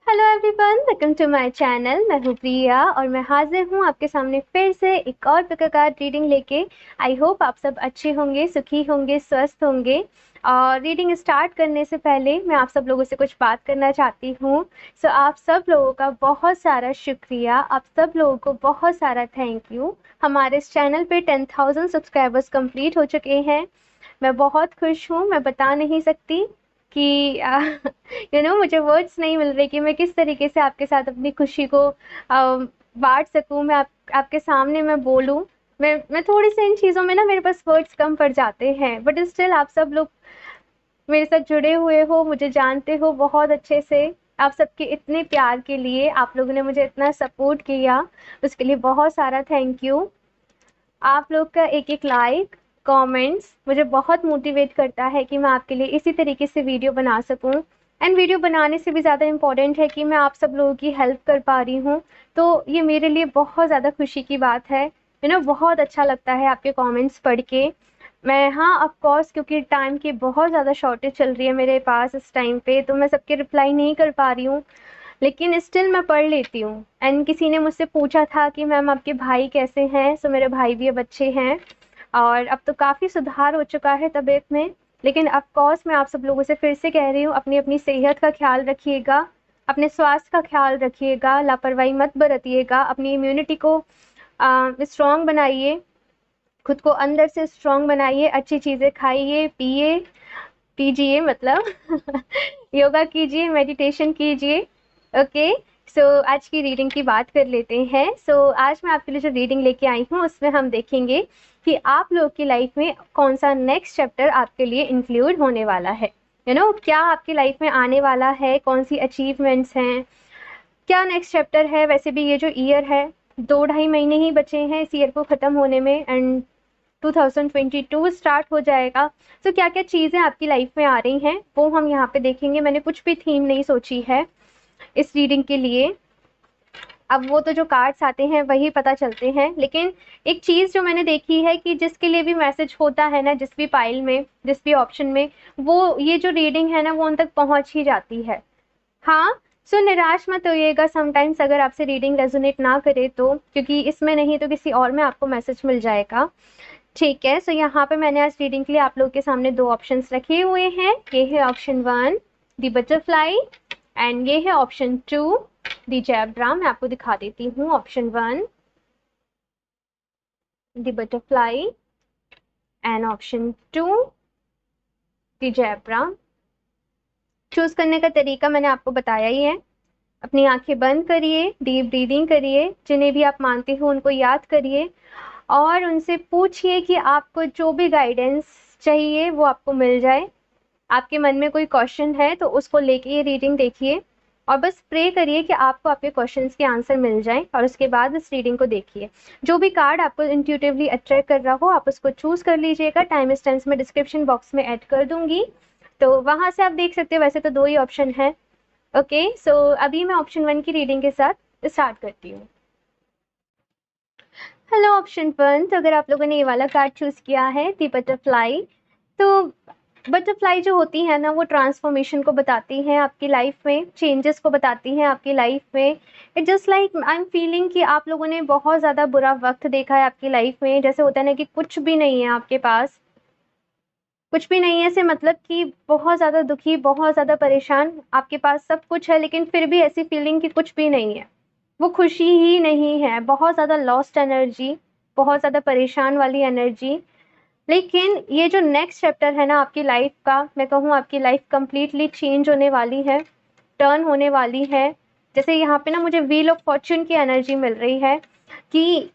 Hello everyone, welcome to my channel. मैं हूँ प्रिया और मैं हाजिर हूँ आपके सामने फिर से एक और प्रकार रीडिंग लेके। आई होप आप सब अच्छे होंगे, सुखी होंगे, स्वस्थ होंगे। और रीडिंग स्टार्ट करने से पहले मैं आप सब लोगों से कुछ बात करना चाहती हूँ। सो आप सब लोगों का बहुत सारा शुक्रिया, आप सब लोगों को बहुत सारा थैंक यू। हमारे इस चैनल पे 10,000 सब्सक्राइबर्स कंप्लीट हो चुके हैं। मैं बहुत खुश हूँ, मैं बता नहीं सकती कि मुझे वर्ड्स नहीं मिल रहे कि मैं किस तरीके से आपके साथ अपनी खुशी को बांट सकूं। मैं आपके सामने मैं बोलूं। मैं थोड़ी सी इन चीज़ों में ना मेरे पास वर्ड्स कम पड़ जाते हैं, बट स्टिल आप सब लोग मेरे साथ जुड़े हुए हो, मुझे जानते हो बहुत अच्छे से। आप सबके इतने प्यार के लिए, आप लोगों ने मुझे इतना सपोर्ट किया, उसके लिए बहुत सारा थैंक यू। आप लोग का एक एक लाइक, कमेंट्स मुझे बहुत मोटिवेट करता है कि मैं आपके लिए इसी तरीके से वीडियो बना सकूं। एंड वीडियो बनाने से भी ज़्यादा इम्पोर्टेंट है कि मैं आप सब लोगों की हेल्प कर पा रही हूँ। तो ये मेरे लिए बहुत ज़्यादा खुशी की बात है। बहुत अच्छा लगता है आपके कमेंट्स पढ़ के। मैं, हाँ, ऑफ कोर्स, क्योंकि टाइम की बहुत ज़्यादा शॉर्टेज चल रही है मेरे पास इस टाइम पे, तो मैं सबके रिप्लाई नहीं कर पा रही हूँ, लेकिन स्टिल मैं पढ़ लेती हूँ। एंड किसी ने मुझसे पूछा था कि मैम आपके भाई कैसे हैं। सो मेरे भाई भी अब अच्छे हैं और अब तो काफ़ी सुधार हो चुका है तबीयत में। लेकिन ऑफ कोर्स मैं आप सब लोगों से फिर से कह रही हूँ, अपनी अपनी सेहत का ख्याल रखिएगा, अपने स्वास्थ्य का ख्याल रखिएगा, लापरवाही मत बरतिएगा, अपनी इम्यूनिटी को स्ट्रॉन्ग बनाइए, खुद को अंदर से स्ट्रॉन्ग बनाइए, अच्छी चीज़ें खाइए, पिए, कीजिए मतलब योगा कीजिए, मेडिटेशन कीजिए। ओके। सो आज की रीडिंग की बात कर लेते हैं। आज मैं आपके लिए जो रीडिंग लेके आई हूँ उसमें हम देखेंगे कि आप लोग की लाइफ में कौन सा नेक्स्ट चैप्टर आपके लिए इंक्लूड होने वाला है। क्या आपकी लाइफ में आने वाला है, कौन सी अचीवमेंट्स हैं, क्या नेक्स्ट चैप्टर है। वैसे भी ये जो ईयर है, 2 ढाई महीने ही बचे हैं इस ईयर को ख़त्म होने में, एंड 2022 स्टार्ट हो जाएगा। तो क्या क्या चीज़ें आपकी लाइफ में आ रही हैं वो हम यहाँ पे देखेंगे। मैंने कुछ भी थीम नहीं सोची है इस रीडिंग के लिए। अब वो तो जो कार्ड्स आते हैं वही पता चलते हैं, लेकिन एक चीज़ जो मैंने देखी है कि जिसके लिए भी मैसेज होता है ना, जिस भी पाइल में, जिस भी ऑप्शन में, वो ये जो रीडिंग है ना वो उन तक पहुँच ही जाती है। हाँ। सो निराश मत होइएगा समटाइम्स अगर आपसे रीडिंग रेजोनेट ना करे तो, क्योंकि इसमें नहीं तो किसी और में आपको मैसेज मिल जाएगा। ठीक है। सो यहाँ पे मैंने आज रीडिंग के लिए आप लोग के सामने 2 ऑप्शंस रखे हुए हैं। ये है ऑप्शन 1 दी बटरफ्लाई, एंड ये है ऑप्शन 2 दी जैब्रा। मैं आपको दिखा देती हूँ। Option 1 the butterfly and option 2 the zebra. Choose करने का तरीका मैंने आपको बताया ही है। अपनी आंखें बंद करिए, डीप ब्रीदिंग करिए, जिन्हें भी आप मानते हो उनको याद करिए और उनसे पूछिए कि आपको जो भी गाइडेंस चाहिए वो आपको मिल जाए। आपके मन में कोई क्वेश्चन है तो उसको लेके ये रीडिंग देखिए और बस प्रे करिए कि आपको आपके क्वेश्चंस के आंसर मिल जाएं, और उसके बाद इस रीडिंग को देखिए। जो भी कार्ड आपको इंट्यूटिवली अट्रैक्ट कर रहा हो आप उसको चूज कर लीजिएगा। टाइम स्टैम्प्स में डिस्क्रिप्शन बॉक्स में ऐड कर दूंगी, तो वहां से आप देख सकते हो। वैसे तो 2 ही ऑप्शन है। ओके। सो अभी मैं ऑप्शन 1 की रीडिंग के साथ स्टार्ट करती हूँ। हेलो ऑप्शन 1, तो अगर आप लोगों ने ये वाला कार्ड चूज किया है, दी बटरफ्लाई, तो बटरफ्लाई जो होती है ना वो ट्रांसफॉर्मेशन को बताती हैं, आपकी लाइफ में चेंजेस को बताती हैं आपकी लाइफ में। It just like I am feeling कि आप लोगों ने बहुत ज़्यादा बुरा वक्त देखा है आपकी लाइफ में। जैसे होता है ना कि कुछ भी नहीं है आपके पास, कुछ भी नहीं है से मतलब कि बहुत ज़्यादा दुखी, बहुत ज़्यादा परेशान। आपके पास सब कुछ है लेकिन फिर भी ऐसी फीलिंग कि कुछ भी नहीं है, वो खुशी ही नहीं है। बहुत ज़्यादा लॉस्ट एनर्जी, बहुत ज़्यादा परेशान वाली एनर्जी। लेकिन ये जो नेक्स्ट चैप्टर है ना आपकी लाइफ का, मैं कहूँ आपकी लाइफ कंप्लीटली चेंज होने वाली है, टर्न होने वाली है। जैसे यहाँ पे ना मुझे व्हील ऑफ फॉर्च्यून की एनर्जी मिल रही है कि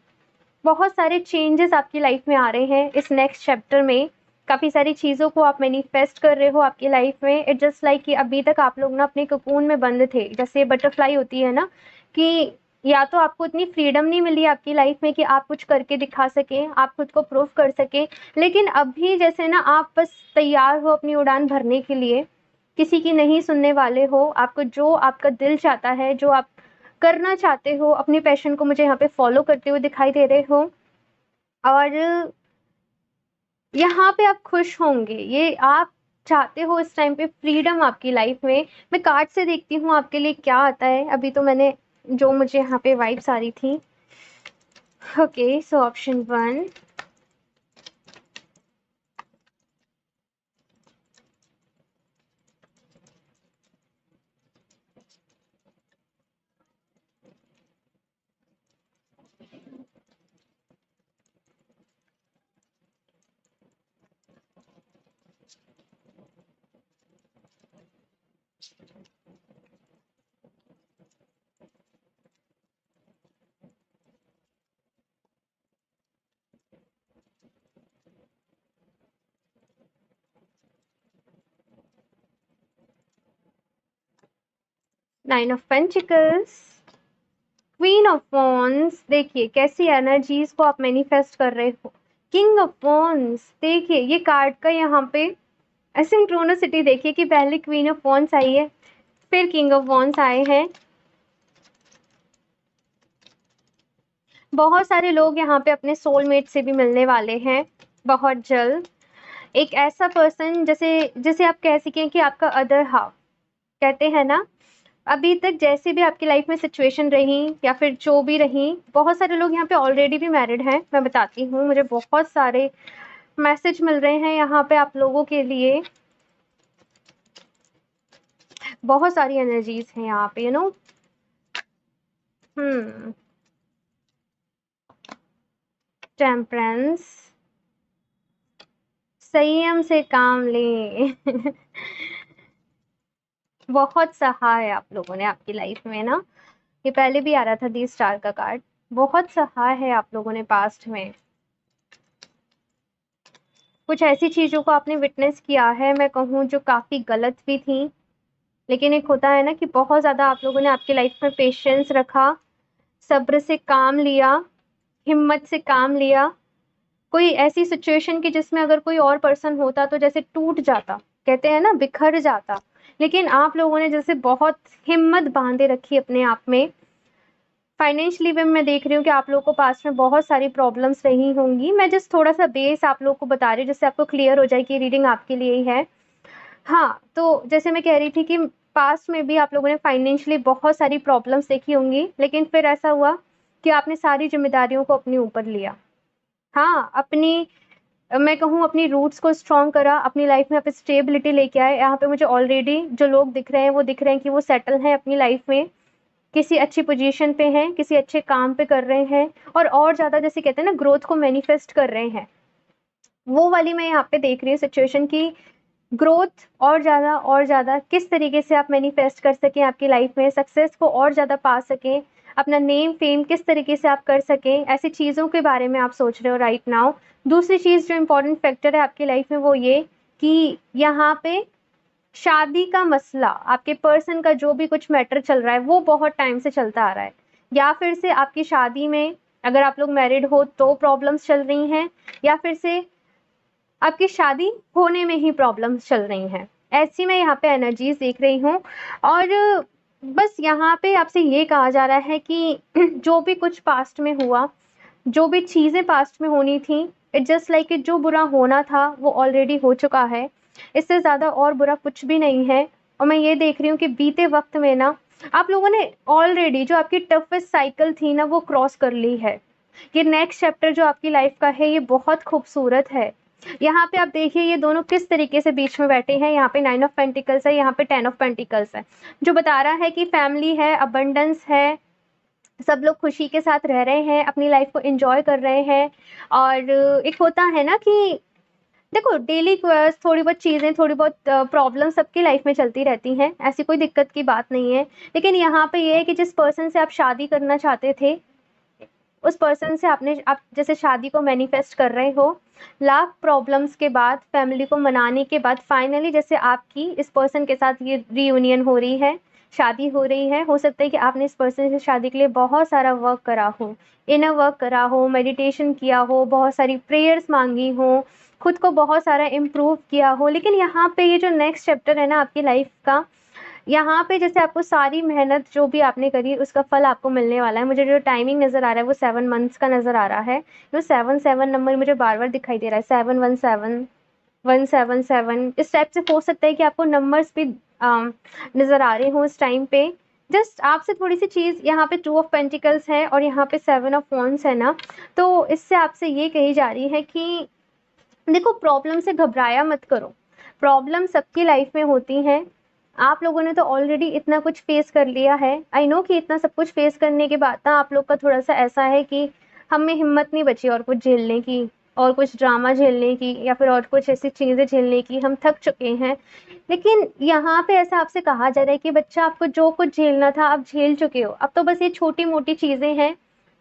बहुत सारे चेंजेस आपकी लाइफ में आ रहे हैं इस नेक्स्ट चैप्टर में। काफ़ी सारी चीज़ों को आप मैनिफेस्ट कर रहे हो आपकी लाइफ में। इट जस्ट लाइक कि अभी तक आप लोग ना अपने कोकून में बंद थे। जैसे बटरफ्लाई होती है ना, कि या तो आपको इतनी फ्रीडम नहीं मिली आपकी लाइफ में कि आप कुछ करके दिखा सकें, आप खुद को प्रूव कर सकें, लेकिन अभी जैसे ना आप बस तैयार हो अपनी उड़ान भरने के लिए, किसी की नहीं सुनने वाले हो। आपको जो आपका दिल चाहता है, जो आप करना चाहते हो, अपने पैशन को मुझे यहाँ पे फॉलो करते हुए दिखाई दे रहे हो, और यहाँ पे आप खुश होंगे। ये आप चाहते हो इस टाइम पे फ्रीडम आपकी लाइफ में। मैं कार्ड से देखती हूँ आपके लिए क्या आता है। अभी तो मैंने जो मुझे यहाँ पे वाइब्स आ रही थी। Okay, so option 1, 9 of pentacles, queen of wands. देखिए कैसी एनर्जीज को आप मैनिफेस्ट कर रहे हो। किंग ऑफ वॉन्ड्स, देखिए ये कार्ड का यहाँ पे एसिंक्रोनिसिटी देखिए कि पहले क्वीन ऑफ वॉन्ड्स आई है, फिर किंग ऑफ वॉन्ड्स आए हैं। बहुत सारे लोग यहाँ पे अपने सोलमेट से भी मिलने वाले हैं बहुत जल्द। एक ऐसा पर्सन जैसे जैसे आप कह सकें कि आपका अदर हाफ, कहते हैं ना, अभी तक जैसे भी आपकी लाइफ में सिचुएशन रही या फिर जो भी रही, बहुत सारे लोग यहाँ पे ऑलरेडी भी मैरिड हैं। मैं बताती हूँ, मुझे बहुत सारे मैसेज मिल रहे हैं यहाँ पे आप लोगों के लिए। बहुत सारी एनर्जीज हैं यहाँ पे, टेम्परेंस, संयम से काम लें। बहुत सहा है आप लोगों ने आपकी लाइफ में ना। ये पहले भी आ रहा था दी स्टार का कार्ड। बहुत सहा है आप लोगों ने पास्ट में। कुछ ऐसी चीजों को आपने विटनेस किया है, मैं कहूँ, जो काफी गलत भी थी। लेकिन एक होता है ना कि बहुत ज्यादा आप लोगों ने आपकी लाइफ में पेशेंस रखा, सब्र से काम लिया, हिम्मत से काम लिया। कोई ऐसी सिचुएशन की जिसमें अगर कोई और पर्सन होता तो जैसे टूट जाता, कहते हैं ना, बिखर जाता। लेकिन आप लोगों ने जैसे बहुत हिम्मत बांधे रखी अपने आप में। फाइनेंशियली भी मैं देख रही हूँ कि आप लोगों को पास्ट में बहुत सारी प्रॉब्लम्स रही होंगी। मैं जस्ट थोड़ा सा बेस आप लोगों को बता रही हूँ जिससे आपको क्लियर हो जाए कि रीडिंग आपके लिए ही है। हाँ, तो जैसे मैं कह रही थी कि पास्ट में भी आप लोगों ने फाइनेंशियली बहुत सारी प्रॉब्लम्स देखी होंगी, लेकिन फिर ऐसा हुआ कि आपने सारी जिम्मेदारियों को अपने ऊपर लिया। हाँ, अपनी, मैं कहूँ, अपनी रूट्स को स्ट्रॉन्ग करा, अपनी लाइफ में आप स्टेबिलिटी लेके आए। यहाँ पे मुझे ऑलरेडी जो लोग दिख रहे हैं वो दिख रहे हैं कि वो सेटल हैं अपनी लाइफ में, किसी अच्छी पोजीशन पे हैं, किसी अच्छे काम पे कर रहे हैं, और ज़्यादा जैसे कहते हैं ना ग्रोथ को मैनिफेस्ट कर रहे हैं। वो वाली मैं यहाँ पे देख रही हूँ सिचुएशन की ग्रोथ और ज़्यादा किस तरीके से आप मैनिफेस्ट कर सकें आपकी लाइफ में, सक्सेस को और ज़्यादा पा सकें, अपना नेम फेम किस तरीके से आप कर सकें, ऐसी चीज़ों के बारे में आप सोच रहे हो राइट नाउ। दूसरी चीज़ जो इम्पोर्टेंट फैक्टर है आपकी लाइफ में वो ये कि यहाँ पे शादी का मसला, आपके पर्सन का जो भी कुछ मैटर चल रहा है वो बहुत टाइम से चलता आ रहा है, या फिर से आपकी शादी में अगर आप लोग मैरिड हो तो प्रॉब्लम्स चल रही हैं, या फिर से आपकी शादी होने में ही प्रॉब्लम्स चल रही हैं। ऐसी मैं यहाँ पे एनर्जीज देख रही हूँ। और बस यहाँ पे आपसे ये कहा जा रहा है कि जो भी कुछ पास्ट में हुआ, जो भी चीज़ें पास्ट में होनी थी, इट जस्ट लाइक जो बुरा होना था वो ऑलरेडी हो चुका है। इससे ज़्यादा और बुरा कुछ भी नहीं है। और मैं ये देख रही हूँ कि बीते वक्त में ना आप लोगों ने ऑलरेडी जो आपकी टफेस्ट साइकिल थी ना वो क्रॉस कर ली है। ये नेक्स्ट चैप्टर जो आपकी लाइफ का है ये बहुत खूबसूरत है। यहाँ पे आप देखिए ये दोनों किस तरीके से बीच में बैठे हैं। यहाँ पे 9 ऑफ पेंटिकल्स है, यहाँ पे 10 ऑफ पेंटिकल्स है, जो बता रहा है कि फैमिली है, अबंडेंस है, सब लोग खुशी के साथ रह रहे हैं, अपनी लाइफ को एंजॉय कर रहे हैं। और एक होता है ना कि देखो डेली क्वेस्ट, थोड़ी बहुत चीज़ें, थोड़ी बहुत प्रॉब्लम सबकी लाइफ में चलती रहती हैं, ऐसी कोई दिक्कत की बात नहीं है। लेकिन यहाँ पे ये है कि जिस पर्सन से आप शादी करना चाहते थे उस पर्सन से आप जैसे शादी को मैनिफेस्ट कर रहे हो, लाख प्रॉब्लम्स के बाद, फैमिली को मनाने के बाद फाइनली जैसे आपकी इस पर्सन के साथ ये रीयूनियन हो रही है, शादी हो रही है। हो सकता है कि आपने इस पर्सन से शादी के लिए बहुत सारा वर्क करा हो, इनर वर्क करा हो, मेडिटेशन किया हो, बहुत सारी प्रेयर्स मांगी हो, खुद को बहुत सारा इम्प्रूव किया हो। लेकिन यहाँ पे ये जो नेक्स्ट चैप्टर है ना आपकी लाइफ का, यहाँ पे जैसे आपको सारी मेहनत जो भी आपने करी उसका फल आपको मिलने वाला है। मुझे जो टाइमिंग नज़र आ रहा है वो 7 मंथ्स का नज़र आ रहा है। जो 7 7 नंबर मुझे बार बार दिखाई दे रहा है, 717। 177 इस टाइप से हो सकता है कि आपको नंबर्स भी नज़र आ रहे हों इस टाइम पे। जस्ट आपसे थोड़ी-सी चीज़, यहाँ पे 2 ऑफ पेंटिकल्स है और यहाँ पे 7 ऑफ वॉन्ड्स है ना, तो इससे आपसे ये कही जा रही है कि देखो, प्रॉब्लम से घबराया मत करो। प्रॉब्लम सबकी लाइफ में होती हैं। आप लोगों ने तो ऑलरेडी इतना कुछ फेस कर लिया है। आई नो कि इतना सब कुछ फेस करने के बाद ना आप लोग का थोड़ा-सा ऐसा है कि हम में हिम्मत नहीं बची और कुछ झेलने की, और कुछ ड्रामा झेलने की, या फिर और कुछ ऐसी चीज़ें झेलने की। हम थक चुके हैं। लेकिन यहाँ पे ऐसा आपसे कहा जा रहा है कि बच्चा, आपको जो कुछ झेलना था आप झेल चुके हो। अब तो बस ये छोटी-मोटी चीज़ें हैं,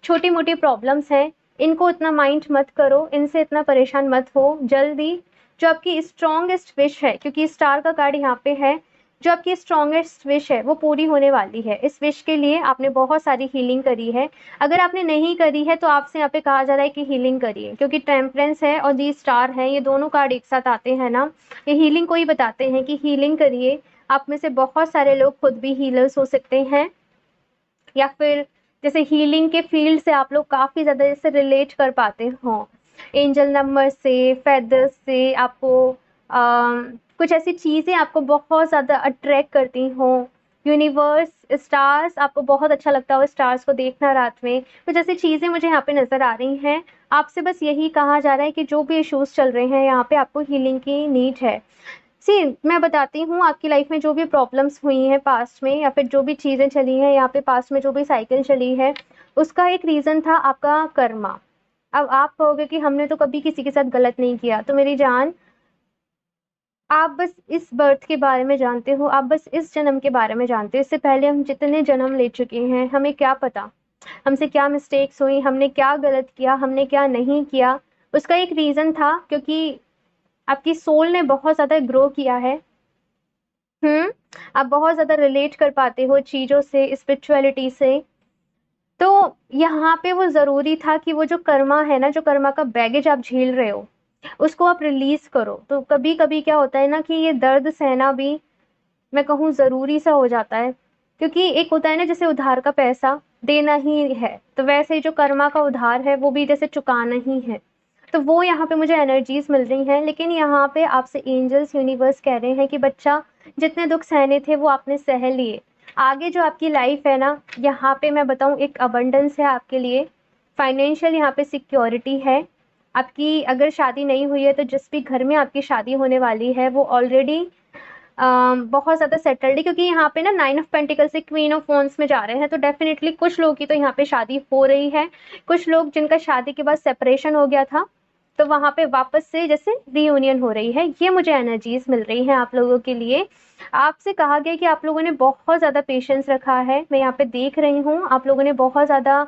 छोटी-मोटी प्रॉब्लम्स हैं। इनको इतना माइंड मत करो, इनसे इतना परेशान मत हो। जल्दी जो आपकी स्ट्रॉन्गेस्ट विश है, क्योंकि स्टार का कार्ड यहाँ पे है, जो आपकी स्ट्रॉन्गेस्ट विश है वो पूरी होने वाली है। इस विश के लिए आपने बहुत सारी हीलिंग करी है। अगर आपने नहीं करी है तो आपसे यहाँ पे कहा जा रहा है कि हीलिंग करिए, क्योंकि टेम्परेंस है और दी स्टार है, ये दोनों कार्ड एक साथ आते हैं ना, ये हीलिंग को ही बताते हैं कि हीलिंग करिए। आप में से बहुत सारे लोग खुद भी हीलर्स हो सकते हैं, या फिर जैसे हीलिंग के फील्ड से आप लोग काफ़ी ज़्यादा जैसे रिलेट कर पाते हो। एंजल नंबर से, फेदर्स से आपको कुछ ऐसी चीज़ें आपको बहुत ज़्यादा अट्रैक्ट करती हों। यूनिवर्स, स्टार्स, आपको बहुत अच्छा लगता हो स्टार्स को देखना रात में। कुछ ऐसी चीज़ें मुझे यहाँ पे नज़र आ रही हैं। आपसे बस यही कहा जा रहा है कि जो भी इश्यूज़ चल रहे हैं यहाँ पे, आपको हीलिंग की नीड है। सी, मैं बताती हूँ, आपकी लाइफ में जो भी प्रॉब्लम्स हुई हैं पास्ट में, या फिर जो भी चीज़ें चली हैं यहाँ पे पास्ट में, जो भी साइकिल चली है, उसका एक रीज़न था आपका कर्मा। अब आप कहोगे कि हमने तो कभी किसी के साथ गलत नहीं किया। तो मेरी जान, आप बस इस बर्थ के बारे में जानते हो, आप बस इस जन्म के बारे में जानते हो। इससे पहले हम जितने जन्म ले चुके हैं, हमें क्या पता हमसे क्या मिस्टेक्स हुई, हमने क्या गलत किया, हमने क्या नहीं किया। उसका एक रीज़न था, क्योंकि आपकी सोल ने बहुत ज़्यादा ग्रो किया है। आप बहुत ज़्यादा रिलेट कर पाते हो चीज़ों से, स्पिरिचुअलिटी से। तो यहाँ पे वो ज़रूरी था कि वो जो कर्मा है ना, जो कर्मा का बैगेज आप झेल रहे हो, उसको आप रिलीज़ करो। तो कभी-कभी क्या होता है ना कि ये दर्द सहना भी, मैं कहूँ, ज़रूरी सा हो जाता है। क्योंकि एक होता है ना, जैसे उधार का पैसा देना ही है, तो वैसे ही जो कर्मा का उधार है वो भी जैसे चुकाना ही है। तो वो यहाँ पे मुझे एनर्जीज़ मिल रही हैं। लेकिन यहाँ पे आपसे एंजल्स, यूनिवर्स कह रहे हैं कि बच्चा, जितने दुःख सहने थे वो आपने सह लिए। आगे जो आपकी लाइफ़ है ना, यहाँ पे मैं बताऊँ, एक अबंडेंस है आपके लिए। फाइनेंशियल यहाँ पे सिक्योरिटी है। आपकी अगर शादी नहीं हुई है तो जिस भी घर में आपकी शादी होने वाली है वो ऑलरेडी बहुत ज़्यादा सेटल्ड है, क्योंकि यहाँ पे ना 9 ऑफ पेंटिकल से क्वीन ऑफ वॉन्ड्स में जा रहे हैं। तो डेफिनेटली कुछ लोगों की तो यहाँ पे शादी हो रही है। कुछ लोग जिनका शादी के बाद सेपरेशन हो गया था, तो वहाँ पे वापस से जैसे रियूनियन हो रही है। ये मुझे एनर्जीज मिल रही हैं आप लोगों के लिए। आपसे कहा गया कि आप लोगों ने बहुत ज़्यादा पेशेंस रखा है। मैं यहाँ पे देख रही हूँ, आप लोगों ने बहुत ज़्यादा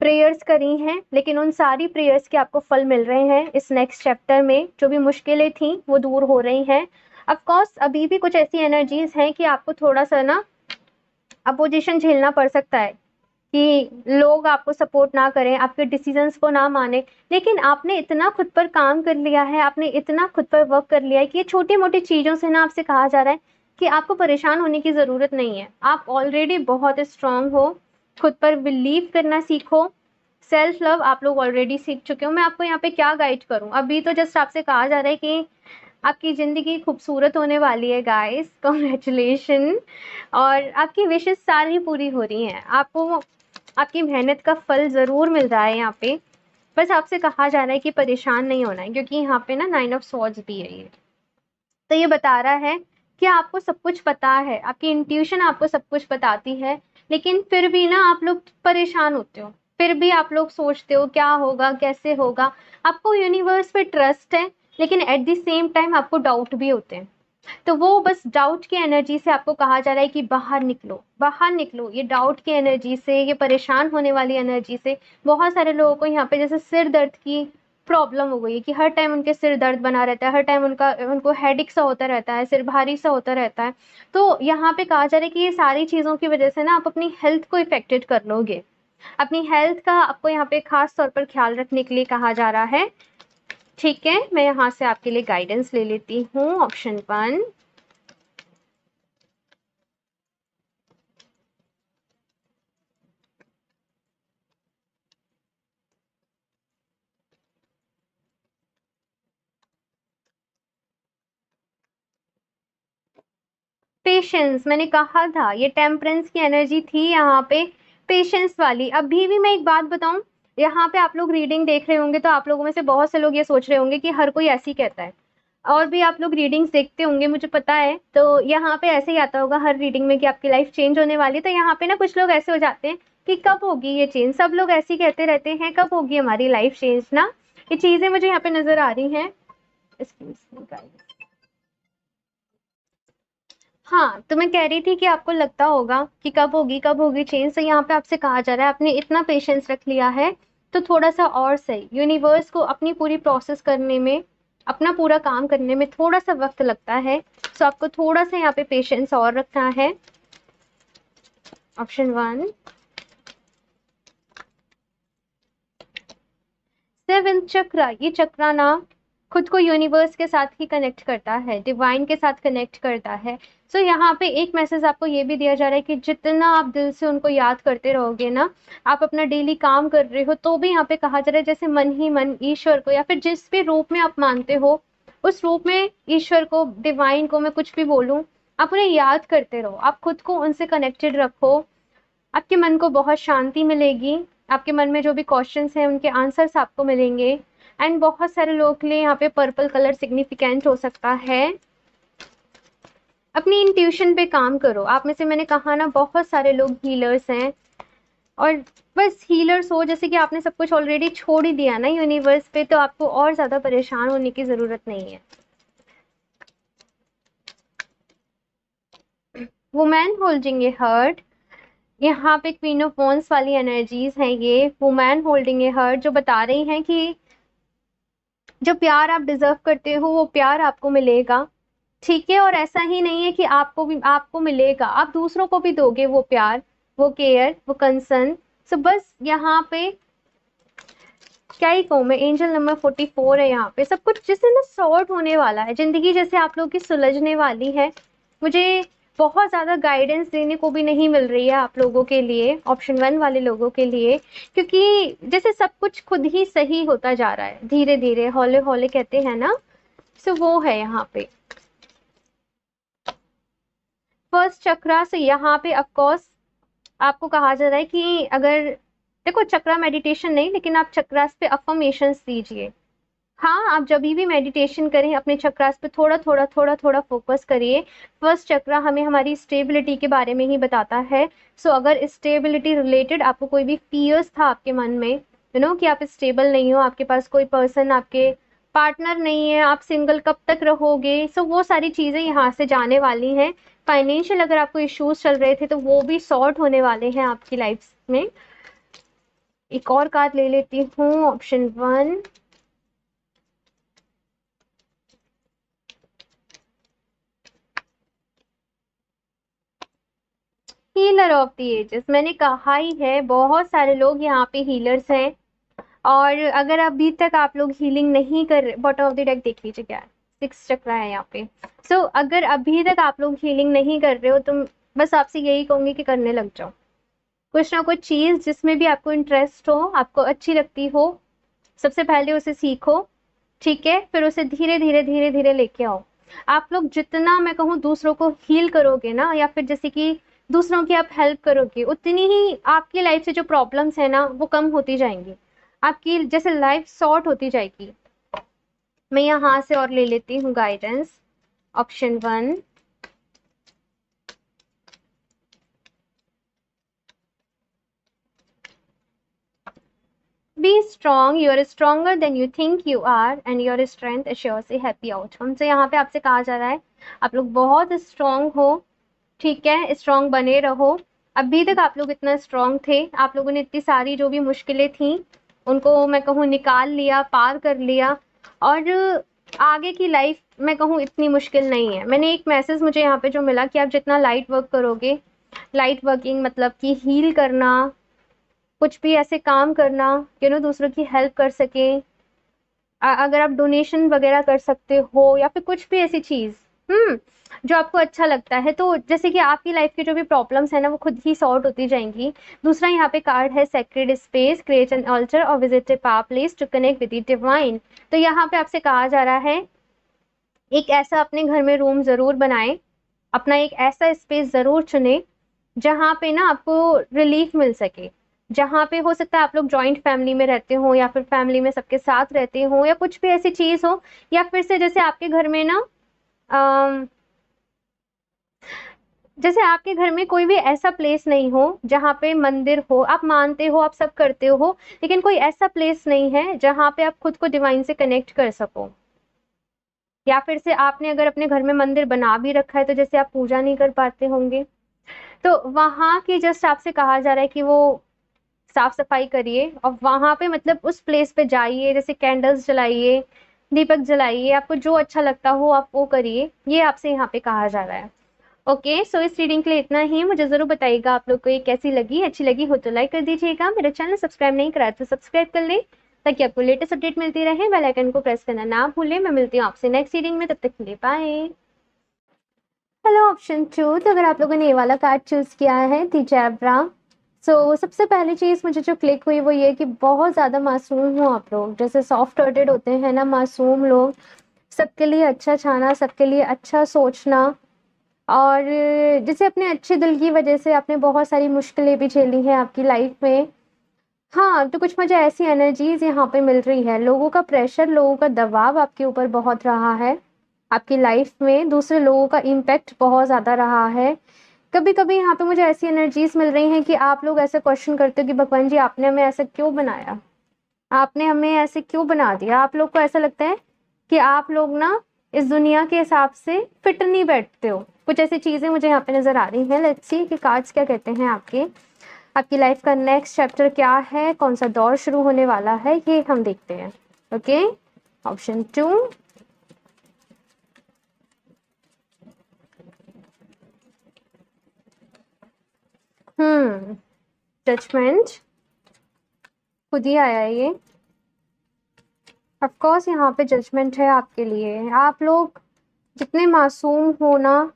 प्रेयर्स करी हैं, लेकिन उन सारी प्रेयर्स के आपको फल मिल रहे हैं। इस नेक्स्ट चैप्टर में जो भी मुश्किलें थी वो दूर हो रही हैं। ऑफ कोर्स अभी भी कुछ ऐसी एनर्जीज हैं कि आपको थोड़ा-सा ना अपोजिशन झेलना पड़ सकता है, कि लोग आपको सपोर्ट ना करें, आपके डिसीजंस को ना माने। लेकिन आपने इतना खुद पर काम कर लिया है, आपने इतना खुद पर वर्क कर लिया है कि ये छोटी-मोटी चीज़ों से ना आपसे कहा जा रहा है कि आपको परेशान होने की ज़रूरत नहीं है। आप ऑलरेडी बहुत स्ट्रॉन्ग हो। खुद पर बिलीव करना सीखो। सेल्फ लव आप लोग ऑलरेडी सीख चुके हो। मैं आपको यहाँ पे क्या गाइड करूँ? अभी तो जस्ट आपसे कहा जा रहा है कि आपकी ज़िंदगी खूबसूरत होने वाली है गाइस, कांग्रेचुलेशन। और आपकी विशेज़ सारी पूरी हो रही हैं। आपको आपकी मेहनत का फल ज़रूर मिल रहा है यहाँ पे। बस आपसे कहा जा रहा है कि परेशान नहीं होना है, क्योंकि यहाँ पे ना 9 ऑफ स्वॉर्ड्स भी है ये। तो ये बता रहा है कि आपको सब कुछ पता है, आपकी इंट्यूशन आपको सब कुछ बताती है, लेकिन फिर भी ना आप लोग परेशान होते हो। फिर भी आप लोग सोचते हो क्या होगा, कैसे होगा। आपको यूनिवर्स पे ट्रस्ट है, लेकिन एट द सेम टाइम आपको डाउट भी होते हैं। तो वो बस डाउट की एनर्जी से आपको कहा जा रहा है कि बाहर निकलो, बाहर निकलो। ये डाउट की एनर्जी से, ये परेशान होने वाली एनर्जी से। बहुत सारे लोगों को यहाँ पे जैसे सिर दर्द की प्रॉब्लम हो गई है, कि हर टाइम उनके सिर दर्द बना रहता है, हर टाइम उनको हेडेक सा होता रहता है, सिर भारी सा होता रहता है। तो यहाँ पे कहा जा रहा है कि ये सारी चीज़ों की वजह से ना आप अपनी हेल्थ को इफेक्टेड कर लोगे। अपनी हेल्थ का आपको यहाँ पे खास तौर पर ख्याल रखने के लिए कहा जा रहा है। ठीक है, मैं यहाँ से आपके लिए गाइडेंस ले लेती हूँ। ऑप्शन 1, पेशेंस, मैंने कहा था ये टेम्परेंस की एनर्जी थी यहाँ पे, पेशेंस वाली। अभी भी मैं एक बात बताऊं, यहाँ पे आप लोग रीडिंग देख रहे होंगे तो आप लोगों में से बहुत से लोग ये सोच रहे होंगे कि हर कोई ऐसे ही कहता है, और भी आप लोग रीडिंग्स देखते होंगे मुझे पता है, तो यहाँ पे ऐसे ही आता होगा हर रीडिंग में कि आपकी लाइफ चेंज होने वाली है। तो यहाँ पे ना कुछ लोग ऐसे हो जाते हैं कि कब होगी ये चेंज, सब लोग ऐसे ही कहते रहते हैं कब होगी हमारी लाइफ चेंज ना। ये चीजें मुझे यहाँ पे नजर आ रही हैं। हाँ, तो मैं कह रही थी कि आपको लगता होगा कि कब होगी चेंज, तो यहाँ पे आपसे कहा जा रहा है आपने इतना पेशेंस रख लिया है तो थोड़ा सा और सही। यूनिवर्स को अपनी पूरी प्रोसेस करने में, अपना पूरा काम करने में थोड़ा सा वक्त लगता है, तो आपको थोड़ा सा यहाँ पे पेशेंस और रखना है। ऑप्शन 1। सेवेंथ चक्र, ये चक्र ना खुद को यूनिवर्स के साथ ही कनेक्ट करता है, डिवाइन के साथ कनेक्ट करता है। सो यहाँ पे एक मैसेज आपको ये भी दिया जा रहा है कि जितना आप दिल से उनको याद करते रहोगे ना, आप अपना डेली काम कर रहे हो तो भी यहाँ पे कहा जा रहा है जैसे मन ही मन ईश्वर को, या फिर जिस भी रूप में आप मानते हो उस रूप में ईश्वर को, डिवाइन को, मैं कुछ भी बोलूँ, आप उन्हें याद करते रहो, आप खुद को उनसे कनेक्टेड रखो। आपके मन को बहुत शांति मिलेगी, आपके मन में जो भी क्वेश्चंस हैं उनके आंसर्स आपको मिलेंगे। एंड बहुत सारे लोगों के लिए यहाँ पे पर्पल कलर सिग्निफिकेंट हो सकता है। अपनी इंट्यूशन पे काम करो। आप में से मैंने कहा ना बहुत सारे लोग हीलर्स हैं, और बस हीलर्स हो जैसे कि आपने सब कुछ ऑलरेडी छोड़ ही दिया ना यूनिवर्स पे, तो आपको और ज़्यादा परेशान होने की ज़रूरत नहीं है। वुमेन होल्डिंग ए हर्ट, यहाँ पे क्वीन ऑफ वॉन्ड्स वाली एनर्जीज हैं ये। वुमेन होल्डिंग ए हर्ट जो बता रही हैं कि जो प्यार आप डिजर्व करते हो वो प्यार आपको मिलेगा, ठीक है। और ऐसा ही नहीं है कि आपको मिलेगा, आप दूसरों को भी दोगे वो प्यार, वो केयर, वो कंसर्न। सो बस यहाँ पे क्या ही कहूँ मैं, एंजल नंबर 44 है यहाँ पे। सब कुछ जैसे ना सॉर्ट होने वाला है, जिंदगी जैसे आप लोगों की सुलझने वाली है। मुझे बहुत ज़्यादा गाइडेंस देने को भी नहीं मिल रही है आप लोगों के लिए, ऑप्शन 1 वाले लोगों के लिए, क्योंकि जैसे सब कुछ खुद ही सही होता जा रहा है धीरे धीरे, हौले हौले कहते हैं ना। सो वो है यहाँ पे फर्स्ट चक्रा। से यहाँ पे ऑफकोर्स आपको कहा जा रहा है कि अगर देखो चक्रा मेडिटेशन नहीं, लेकिन आप चक्रास पे अफर्मेशंस दीजिए। हाँ, आप जब भी मेडिटेशन करें अपने चक्रास पे थोड़ा फोकस करिए। फर्स्ट चक्रा हमें हमारी स्टेबिलिटी के बारे में ही बताता है। सो अगर स्टेबिलिटी रिलेटेड आपको कोई भी फियर्स था आपके मन में, कि आप स्टेबल नहीं हो, आपके पास कोई पर्सन, आपके पार्टनर नहीं है, आप सिंगल कब तक रहोगे, सो वो सारी चीज़ें यहाँ से जाने वाली हैं। फाइनेंशियल अगर आपको इश्यूज चल रहे थे तो वो भी सॉर्ट होने वाले हैं आपकी लाइफ में। एक और कार्ड ले लेती हूँ, option 1। Healer of the ages, मैंने कहा ही है बहुत सारे लोग यहाँ पे हीलर्स हैं। और अगर अभी तक आप लोग हीलिंग नहीं कर रहे, बॉटम ऑफ द डेक देख लीजिए क्या है, 6 चक्रा है यहाँ पे। सो अगर अभी तक आप लोग हीलिंग नहीं कर रहे हो तो बस आपसे यही कहूँगी कि करने लग जाओ। कुछ ना कुछ चीज़ जिसमें भी आपको इंटरेस्ट हो, आपको अच्छी लगती हो, सबसे पहले उसे सीखो, ठीक है। फिर उसे धीरे धीरे लेके आओ। आप लोग जितना मैं कहूँ दूसरों को हील करोगे ना, या फिर जैसे कि दूसरों की आप हेल्प करोगे, उतनी ही आपकी लाइफ से जो प्रॉब्लम्स है ना वो कम होती जाएंगी, आपकी जैसे लाइफ सॉर्ट होती जाएगी। मैं यहाँ से और ले लेती हूँ guidance, option 1। Be strong, you are stronger than you think you are and your strength assures a happy outcome। तो यहाँ पे आपसे कहा जा रहा है आप लोग बहुत स्ट्रांग हो, ठीक है, स्ट्रांग बने रहो। अभी तक आप लोग इतना स्ट्रांग थे, आप लोगों ने इतनी सारी जो भी मुश्किलें थी उनको मैं कहूँ निकाल लिया, पार कर लिया, और आगे की लाइफ मैं कहूँ इतनी मुश्किल नहीं है। मैंने एक मैसेज मुझे यहाँ पे जो मिला कि आप जितना लाइट वर्क करोगे, लाइट वर्किंग मतलब कि हील करना, कुछ भी ऐसे काम करना दूसरों की हेल्प कर सके, अगर आप डोनेशन वगैरह कर सकते हो या फिर कुछ भी ऐसी चीज़ जो आपको अच्छा लगता है, तो जैसे कि आपकी लाइफ की जो भी प्रॉब्लम्स है ना वो खुद ही सॉर्ट होती जाएंगी। दूसरा यहाँ पे कार्ड है sacred space, create an altar or visit a power place to connect with the divine. तो यहाँ पे आपसे कहा जा रहा है एक ऐसा अपने घर में रूम ज़रूर बनाएं अपना एक ऐसा स्पेस ज़रूर चुने जहाँ पे ना आपको रिलीफ मिल सके, जहाँ पे हो सकता है आप लोग जॉइंट फैमिली में रहते हो या फिर फैमिली में सबके साथ रहते हो या कुछ भी ऐसी चीज़ हो, या फिर से जैसे आपके घर में ना जैसे आपके घर में कोई भी ऐसा प्लेस नहीं हो जहाँ पे मंदिर हो, आप मानते हो, आप सब करते हो, लेकिन कोई ऐसा प्लेस नहीं है जहाँ पे आप खुद को डिवाइन से कनेक्ट कर सको। या फिर से आपने अगर अपने घर में मंदिर बना भी रखा है तो जैसे आप पूजा नहीं कर पाते होंगे, तो वहाँ की जस्ट आपसे कहा जा रहा है कि वो साफ सफाई करिए और वहाँ पे मतलब उस प्लेस पे जाइए, जैसे कैंडल्स जलाइए, दीपक जलाइए, आपको जो अच्छा लगता हो आप वो करिए, ये आपसे यहाँ पे कहा जा रहा है। ओके, सो इस रीडिंग के लिए इतना ही। मुझे ज़रूर बताइएगा आप लोग को ये कैसी लगी, अच्छी लगी हो तो लाइक कर दीजिएगा, मेरा चैनल सब्सक्राइब नहीं करा तो सब्सक्राइब कर ले ताकि आपको लेटेस्ट अपडेट मिलती रहे। बेल आइकन को प्रेस करना ना भूलें। मैं मिलती हूँ आपसे नेक्स्ट रीडिंग में, तब तक के लिए बाय। हेलो ऑप्शन 2, तो अगर आप लोगों ने ये वाला कार्ड चूज़ किया है दी जैब्रा, सो सबसे पहली चीज़ मुझे जो क्लिक हुई वो ये कि बहुत ज़्यादा मासूम हो आप लोग, जैसे सॉफ्ट हार्टेड होते हैं ना मासूम लोग, सबके लिए अच्छा चाहना, सबके लिए अच्छा सोचना, और जैसे अपने अच्छे दिल की वजह से आपने बहुत सारी मुश्किलें भी झेली हैं आपकी लाइफ में। हाँ, तो कुछ मुझे ऐसी एनर्जीज यहाँ पे मिल रही है, लोगों का प्रेशर, लोगों का दबाव आपके ऊपर बहुत रहा है, आपकी लाइफ में दूसरे लोगों का इम्पैक्ट बहुत ज़्यादा रहा है। कभी कभी यहाँ पे मुझे ऐसी एनर्जीज मिल रही हैं कि आप लोग ऐसे क्वेश्चन करते हो कि भगवान जी आपने हमें ऐसा क्यों बनाया, आपने हमें ऐसे क्यों बना दिया। आप लोग को ऐसा लगता है कि आप लोग ना इस दुनिया के हिसाब से फिट नहीं बैठते हो, कुछ ऐसी चीज़ें मुझे यहाँ पे नज़र आ रही हैं। लेट्स सी कि कार्ड्स क्या कहते हैं आपके, आपकी लाइफ का नेक्स्ट चैप्टर क्या है, कौन सा दौर शुरू होने वाला है, ये हम देखते हैं। ओके, ऑप्शन 2, जजमेंट, खुद ही आया है ये। ऑफ कोर्स यहाँ पे जजमेंट है आपके लिए। आप लोग जितने मासूम हो ना,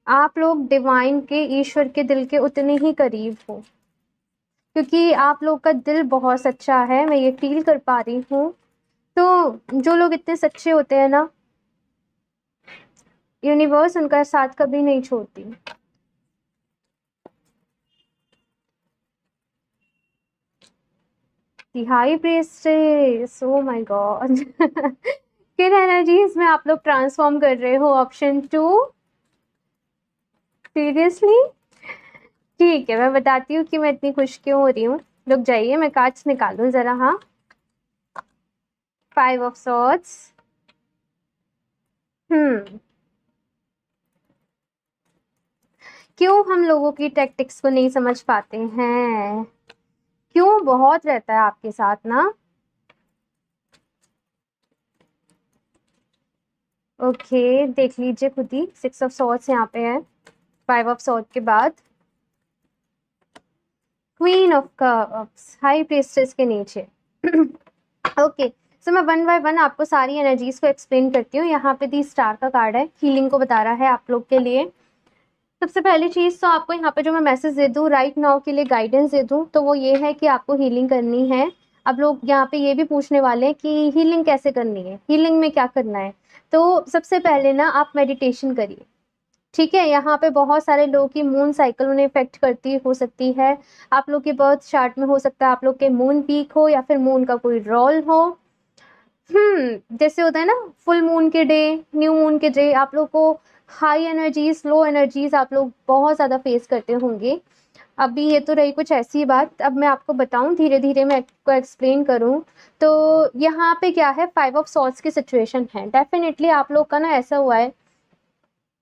आप लोग डिवाइन के, ईश्वर के दिल के उतने ही करीब हो, क्योंकि आप लोग का दिल बहुत सच्चा है, मैं ये फील कर पा रही हूँ। तो जो लोग इतने सच्चे होते हैं ना, यूनिवर्स उनका साथ कभी नहीं छोड़ती। The high priestess, oh my god किन एनर्जीज में आप लोग ट्रांसफॉर्म कर रहे हो। ऑप्शन 2, सीरियसली, ठीक है, मैं बताती हूँ कि मैं इतनी खुश क्यों हो रही हूँ। रुक जाइए, मैं कार्ड्स निकालूं जरा। हाँ, 5 ऑफ सॉर्ड्स, क्यों हम लोगों की टैक्टिक्स को नहीं समझ पाते हैं, क्यों बहुत रहता है आपके साथ ना। ओके, देख लीजिए खुद ही, 6 ऑफ सॉर्ड्स यहाँ पे है, 5 ऑफ सॉर्ड के बाद queen of cups, high priestess के नीचे ओके, सो मैं वन बाय वन आपको सारी एनर्जीज को एक्सप्लेन करती हूँ। यहाँ पे दी स्टार का कार्ड है, हीलिंग को बता रहा है आप लोग के लिए। सबसे पहली चीज़ तो आपको यहाँ पे जो मैं मैसेज दे दूँ, राइट नाउ के लिए गाइडेंस दे दूँ, तो वो ये है कि आपको हीलिंग करनी है। अब लोग यहाँ पे ये भी पूछने वाले हैं कि हीलिंग कैसे करनी है, हीलिंग में क्या करना है। तो सबसे पहले ना आप मेडिटेशन करिए, ठीक है। यहाँ पे बहुत सारे लोगों की मून साइकिल उन्हें इफेक्ट करती हो सकती है। आप लोग के बर्थ चार्ट में हो सकता है आप लोग के मून वीक हो या फिर मून का कोई रोल हो। जैसे होता है ना, फुल मून के डे, न्यू मून के डे, आप लोग को हाई एनर्जीज, लो एनर्जीज आप लोग बहुत ज़्यादा फेस करते होंगे। अभी ये तो रही कुछ ऐसी बात, अब मैं आपको बताऊं, धीरे धीरे मैं आपको एक्सप्लेन करूं। तो यहाँ पे क्या है, 5 ऑफ सॉर्ड्स की सिचुएशन है। डेफिनेटली आप लोग का ना ऐसा हुआ है,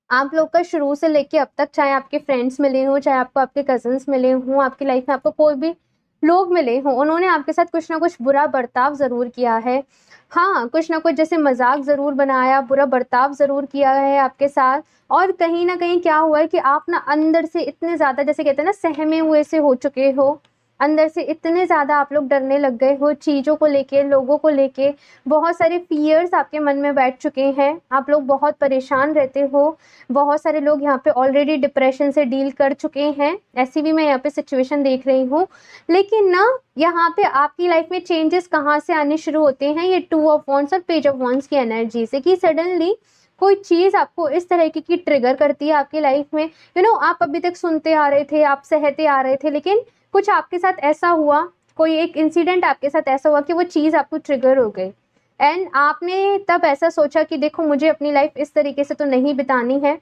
आप लोग का शुरू से लेके अब तक, चाहे आपके फ्रेंड्स मिले हों, चाहे आपको आपके कजन्स मिले हों, आपकी लाइफ में आपको कोई भी लोग मिले हों, उन्होंने आपके साथ कुछ ना कुछ बुरा बर्ताव ज़रूर किया है। हाँ, कुछ ना कुछ जैसे मजाक ज़रूर बनाया, बुरा बर्ताव ज़रूर किया है आपके साथ। और कहीं ना कहीं क्या हुआ है कि आप ना अंदर से इतने ज़्यादा, जैसे कहते हैं ना, सहमे हुए से हो चुके हो, अंदर से इतने ज़्यादा आप लोग डरने लग गए हो चीज़ों को लेके, लोगों को लेके, बहुत सारे फियर्स आपके मन में बैठ चुके हैं, आप लोग बहुत परेशान रहते हो। बहुत सारे लोग यहाँ पे ऑलरेडी डिप्रेशन से डील कर चुके हैं, ऐसी भी मैं यहाँ पे सिचुएशन देख रही हूँ। लेकिन ना यहाँ पे आपकी लाइफ में चेंजेस कहाँ से आने शुरू होते हैं, ये 2 ऑफ वॉन्ड्स और पेज ऑफ वॉन्ड्स की एनर्जी से, कि सडनली कोई चीज़ आपको इस तरह की ट्रिगर करती है आपकी लाइफ में। आप अभी तक सुनते आ रहे थे, आप सहते आ रहे थे, लेकिन कुछ आपके साथ ऐसा हुआ, कोई एक इंसिडेंट आपके साथ ऐसा हुआ कि वो चीज़ आपको ट्रिगर हो गई, एंड आपने तब ऐसा सोचा कि देखो मुझे अपनी लाइफ इस तरीके से तो नहीं बितानी है,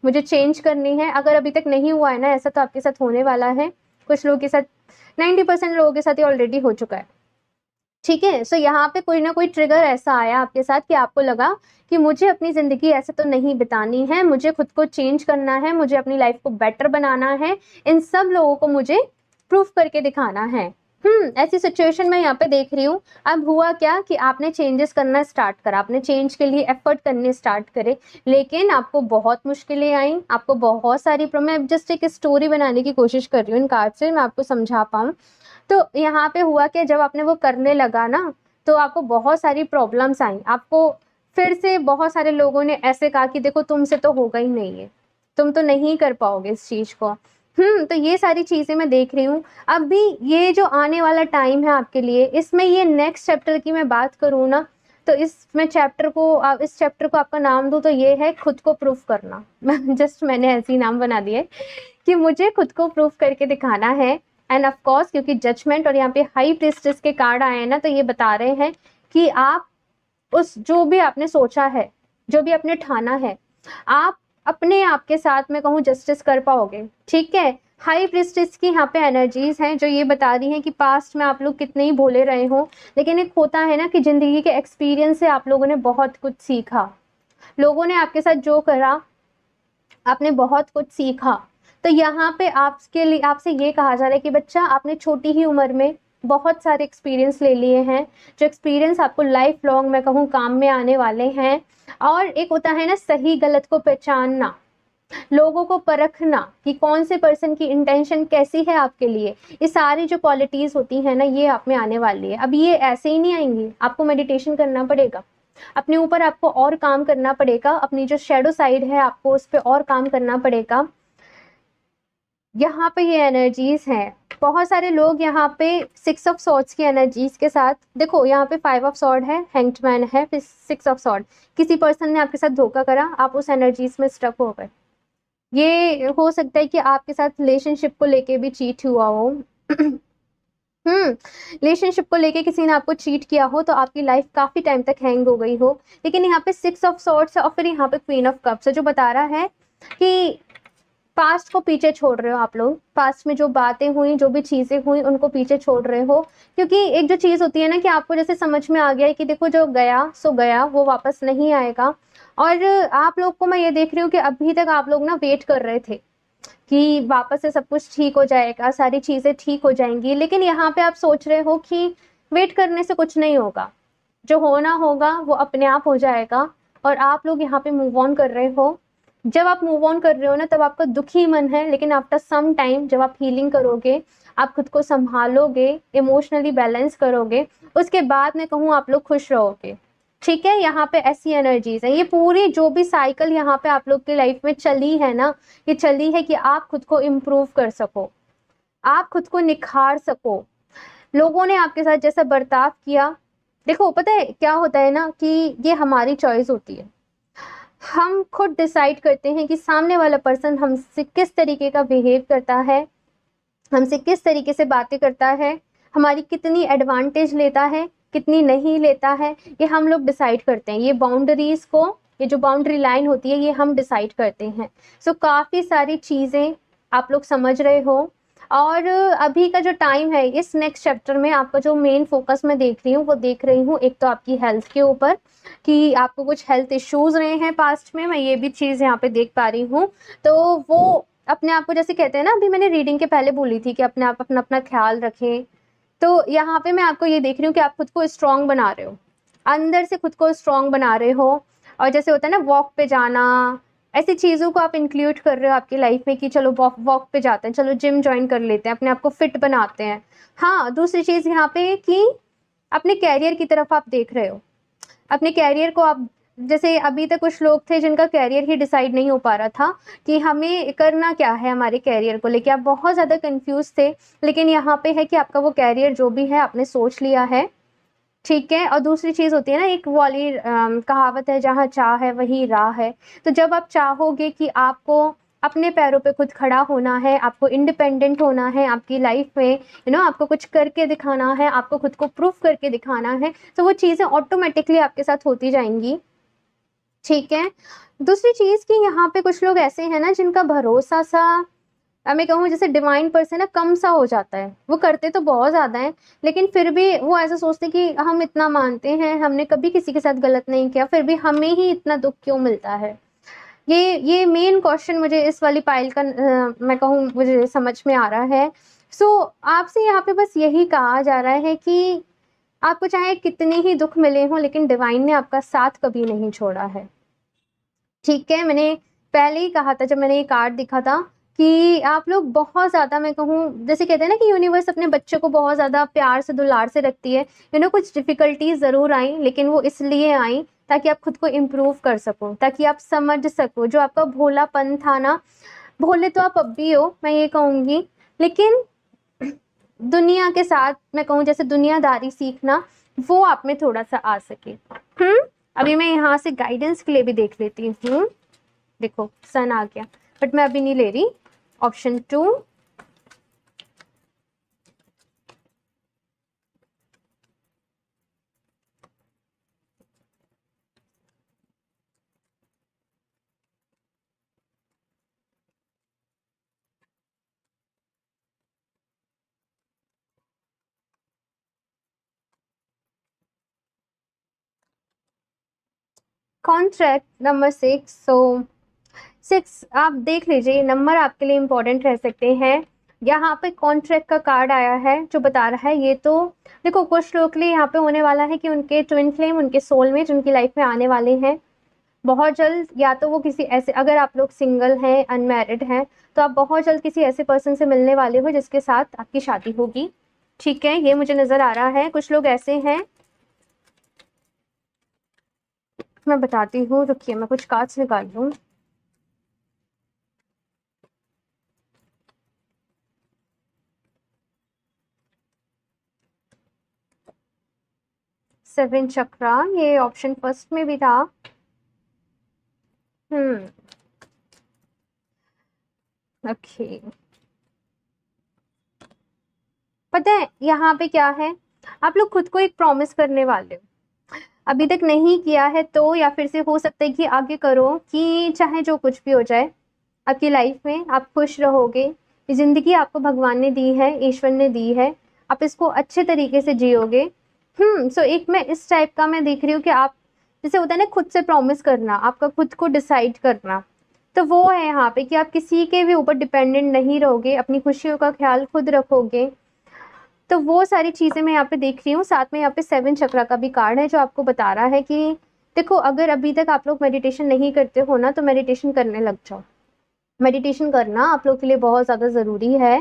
मुझे चेंज करनी है। अगर अभी तक नहीं हुआ है ना ऐसा, तो आपके साथ होने वाला है। कुछ लोगों के साथ, 90% लोगों के साथ ये ऑलरेडी हो चुका है, ठीक है। सो यहाँ पे कोई ना कोई ट्रिगर ऐसा आया आपके साथ कि आपको लगा कि मुझे अपनी ज़िंदगी ऐसे तो नहीं बितानी है, मुझे खुद को चेंज करना है, मुझे अपनी लाइफ को बेटर बनाना है, इन सब लोगों को मुझे प्रूफ करके दिखाना है। ऐसी सिचुएशन में यहाँ पे देख रही हूँ। अब हुआ क्या कि आपने चेंजेस करना स्टार्ट करा, आपने चेंज के लिए एफर्ट करने स्टार्ट करे, लेकिन आपको बहुत मुश्किलें आई, आपको बहुत सारी मैं जस्ट एक स्टोरी बनाने की कोशिश कर रही हूँ इन कार्ड से, मैं आपको समझा पाऊँ। तो यहाँ पे हुआ कि जब आपने वो करने लगा ना, तो आपको बहुत सारी प्रॉब्लम्स आई। आपको फिर से बहुत सारे लोगों ने ऐसे कहा कि देखो तुमसे तो होगा ही नहीं है, तुम तो नहीं कर पाओगे इस चीज़ को। तो ये सारी चीज़ें मैं देख रही हूँ। अभी ये जो आने वाला टाइम है आपके लिए, इसमें ये नेक्स्ट चैप्टर की मैं बात करूँ ना, तो इस चैप्टर को आपका नाम दूँ तो ये है खुद को प्रूफ करना। मैंने ऐसे ही नाम बना दिया है कि मुझे खुद को प्रूफ करके दिखाना है। एंड ऑफ कोर्स क्योंकि जजमेंट और यहाँ पे हाई प्रीस्टेस के कार्ड आए हैं ना, तो ये बता रहे हैं कि आप उस जो भी आपने सोचा है, जो भी आपने ठाना है, आप अपने आप के साथ मैं कहूँ जस्टिस कर पाओगे, ठीक है। हाई प्रीस्टेस की यहाँ पे एनर्जीज हैं जो ये बता रही हैं कि पास्ट में आप लोग कितने ही भोले रहे हो, लेकिन एक होता है ना कि जिंदगी के एक्सपीरियंस से आप लोगों ने बहुत कुछ सीखा। लोगों ने आपके साथ जो करा, आपने बहुत कुछ सीखा। तो यहाँ पे आपके लिए आपसे ये कहा जा रहा है कि बच्चा, आपने छोटी ही उम्र में बहुत सारे एक्सपीरियंस ले लिए हैं, जो एक्सपीरियंस आपको लाइफ लॉन्ग मैं कहूँ काम में आने वाले हैं। और एक होता है ना सही गलत को पहचानना, लोगों को परखना कि कौन से पर्सन की इंटेंशन कैसी है आपके लिए, ये सारी जो क्वालिटीज होती है ना, ये आप में आने वाली है। अब ये ऐसे ही नहीं आएंगी, आपको मेडिटेशन करना पड़ेगा, अपने ऊपर आपको और काम करना पड़ेगा, अपनी जो शेडो साइड है आपको उस पर और काम करना पड़ेगा। यहाँ पे ये एनर्जीज हैं। बहुत सारे लोग यहाँ पे 6 ऑफ सॉर्ड्स की एनर्जीज के साथ, देखो यहाँ पे 5 ऑफ सॉर्ड है, हैंग्ड मैन है, फिर 6 ऑफ सॉर्ड। किसी पर्सन ने आपके साथ धोखा करा, आप उस एनर्जीज में स्टक हो गए। ये हो सकता है कि आपके साथ रिलेशनशिप को लेके भी चीट हुआ हो। रिलेशनशिप को लेके किसी ने आपको चीट किया हो, तो आपकी लाइफ काफी टाइम तक हैंग हो गई हो। लेकिन यहाँ पे 6 ऑफ सॉर्ड्स है और फिर यहाँ पे क्वीन ऑफ कप्स है, जो बता रहा है कि पास्ट को पीछे छोड़ रहे हो आप लोग। पास्ट में जो बातें हुई, जो भी चीजें हुई, उनको पीछे छोड़ रहे हो। क्योंकि एक जो चीज होती है ना कि आपको जैसे समझ में आ गया है कि देखो जो गया सो गया, वो वापस नहीं आएगा। और आप लोग को मैं ये देख रही हूँ कि अभी तक आप लोग ना वेट कर रहे थे कि वापस से सब कुछ ठीक हो जाएगा, सारी चीजें ठीक हो जाएंगी। लेकिन यहाँ पे आप सोच रहे हो कि वेट करने से कुछ नहीं होगा, जो होना होगा वो अपने आप हो जाएगा। और आप लोग यहाँ पे मूव ऑन कर रहे हो। जब आप मूव ऑन कर रहे हो ना, तब आपका दुखी मन है, लेकिन आफ्टर सम टाइम जब आप हीलिंग करोगे, आप खुद को संभालोगे, इमोशनली बैलेंस करोगे, उसके बाद मैं कहूँ आप लोग खुश रहोगे, ठीक है। यहाँ पे ऐसी एनर्जीज है। ये पूरी जो भी साइकिल यहाँ पे आप लोग की लाइफ में चली है ना, ये चली है कि आप खुद को इम्प्रूव कर सको, आप खुद को निखार सको। लोगों ने आपके साथ जैसा बर्ताव किया, देखो पता है क्या होता है ना कि ये हमारी चॉइस होती है। हम खुद डिसाइड करते हैं कि सामने वाला पर्सन हमसे किस तरीके का बिहेव करता है, हमसे किस तरीके से बातें करता है, हमारी कितनी एडवांटेज लेता है, कितनी नहीं लेता है, ये हम लोग डिसाइड करते हैं। ये बाउंड्रीज को, ये जो बाउंड्री लाइन होती है, ये हम डिसाइड करते हैं। सो काफ़ी सारी चीज़ें आप लोग समझ रहे हो। और अभी का जो टाइम है, इस नेक्स्ट चैप्टर में आपका जो मेन फोकस मैं देख रही हूँ, वो देख रही हूँ एक तो आपकी हेल्थ के ऊपर, कि आपको कुछ हेल्थ इश्यूज रहे हैं पास्ट में, मैं ये भी चीज़ यहाँ पे देख पा रही हूँ। तो वो अपने आप को, जैसे कहते हैं ना, अभी मैंने रीडिंग के पहले बोली थी कि अपने आप अपना अपना ख्याल रखें। तो यहाँ पे मैं आपको ये देख रही हूँ कि आप खुद को स्ट्रॉन्ग बना रहे हो, अंदर से खुद को स्ट्रॉन्ग बना रहे हो। और जैसे होता है ना वॉक पे जाना, ऐसी चीज़ों को आप इंक्लूड कर रहे हो आपकी लाइफ में कि चलो वॉक पे जाते हैं, चलो जिम ज्वाइन कर लेते हैं, अपने आप को फिट बनाते हैं। हाँ, दूसरी चीज़ यहाँ पे कि अपने कैरियर की तरफ आप देख रहे हो। अपने कैरियर को आप, जैसे अभी तक कुछ लोग थे जिनका कैरियर ही डिसाइड नहीं हो पा रहा था कि हमें करना क्या है हमारे कैरियर को लेके, आप बहुत ज़्यादा कंफ्यूज थे। लेकिन यहाँ पे है कि आपका वो कैरियर जो भी है आपने सोच लिया है, ठीक है। और दूसरी चीज़ होती है ना, एक वाली कहावत है, जहाँ चाह है वही राह है। तो जब आप चाहोगे कि आपको अपने पैरों पे खुद खड़ा होना है, आपको इंडिपेंडेंट होना है आपकी लाइफ में, आपको कुछ करके दिखाना है, आपको खुद को प्रूफ करके दिखाना है, तो वो चीज़ें ऑटोमेटिकली आपके साथ होती जाएंगी। ठीक है। दूसरी चीज़ कि यहाँ पे कुछ लोग ऐसे हैं ना जिनका भरोसा सा, मैं कहूँ जैसे डिवाइन पर से ना कम सा हो जाता है। वो करते तो बहुत ज़्यादा है, लेकिन फिर भी वो ऐसा सोचते हैं कि हम इतना मानते हैं, हमने कभी किसी के साथ गलत नहीं किया, फिर भी हमें ही इतना दुख क्यों मिलता है। ये मेन क्वेश्चन मुझे इस वाली पाइल का मैं कहूँ मुझे समझ में आ रहा है। सो आपसे यहाँ पे बस यही कहा जा रहा है कि आपको चाहे कितने ही दुख मिले हों, लेकिन डिवाइन ने आपका साथ कभी नहीं छोड़ा है। ठीक है। मैंने पहले ही कहा था जब मैंने ये कार्ड दिखा था कि आप लोग बहुत ज़्यादा, मैं कहूँ जैसे कहते हैं ना कि यूनिवर्स अपने बच्चों को बहुत ज़्यादा प्यार से दुलार से रखती है। कुछ डिफ़िकल्टीज़ ज़रूर आई, लेकिन वो इसलिए आई ताकि आप खुद को इम्प्रूव कर सको, ताकि आप समझ सको। जो आपका भोलापन था ना, भोले तो आप अब भी हो, मैं ये कहूँगी, लेकिन दुनिया के साथ मैं कहूँ जैसे दुनियादारी सीखना, वो आप में थोड़ा सा आ सके। अभी मैं यहाँ से गाइडेंस के लिए भी देख लेती हूँ। देखो सन आ गया, बट मैं अभी नहीं ले रही। Option 2, contract number 6। सो 6 आप देख लीजिए, नंबर आपके लिए इम्पोर्टेंट रह सकते हैं। यहाँ पे कॉन्ट्रैक्ट का कार्ड आया है जो बता रहा है, ये तो देखो कुछ लोग के लिए यहाँ पे होने वाला है कि उनके ट्विन फ्लेम, उनके सोलमेट उनकी लाइफ में आने वाले हैं बहुत जल्द। या तो वो किसी ऐसे, अगर आप लोग सिंगल हैं, अनमैरिड हैं, तो आप बहुत जल्द किसी ऐसे पर्सन से मिलने वाले हो जिसके साथ आपकी शादी होगी। ठीक है, ये मुझे नज़र आ रहा है। कुछ लोग ऐसे हैं, मैं बताती हूँ, रुकिए मैं कुछ कार्ड्स निकाल लूँ। सेवन चक्रा, ये ऑप्शन फर्स्ट में भी था। ओके, पता है यहाँ पे क्या है, आप लोग खुद को एक प्रॉमिस करने वाले हो, अभी तक नहीं किया है तो, या फिर से हो सकता है कि आगे करो, कि चाहे जो कुछ भी हो जाए आपकी लाइफ में आप खुश रहोगे। ये ज़िंदगी आपको भगवान ने दी है, ईश्वर ने दी है, आप इसको अच्छे तरीके से जियोगे। सो एक मैं इस टाइप का मैं देख रही हूँ कि आप, जैसे होता है ना खुद से प्रॉमिस करना, आपका खुद को डिसाइड करना, तो वो है यहाँ पे कि आप किसी के भी ऊपर डिपेंडेंट नहीं रहोगे, अपनी खुशियों का ख्याल खुद रखोगे। तो वो सारी चीज़ें मैं यहाँ पे देख रही हूँ। साथ में यहाँ पे 7 चक्रा का भी कार्ड है जो आपको बता रहा है कि देखो, अगर अभी तक आप लोग मेडिटेशन नहीं करते हो ना, तो मेडिटेशन करने लग जाओ। मेडिटेशन करना आप लोग के लिए बहुत ज़्यादा ज़रूरी है,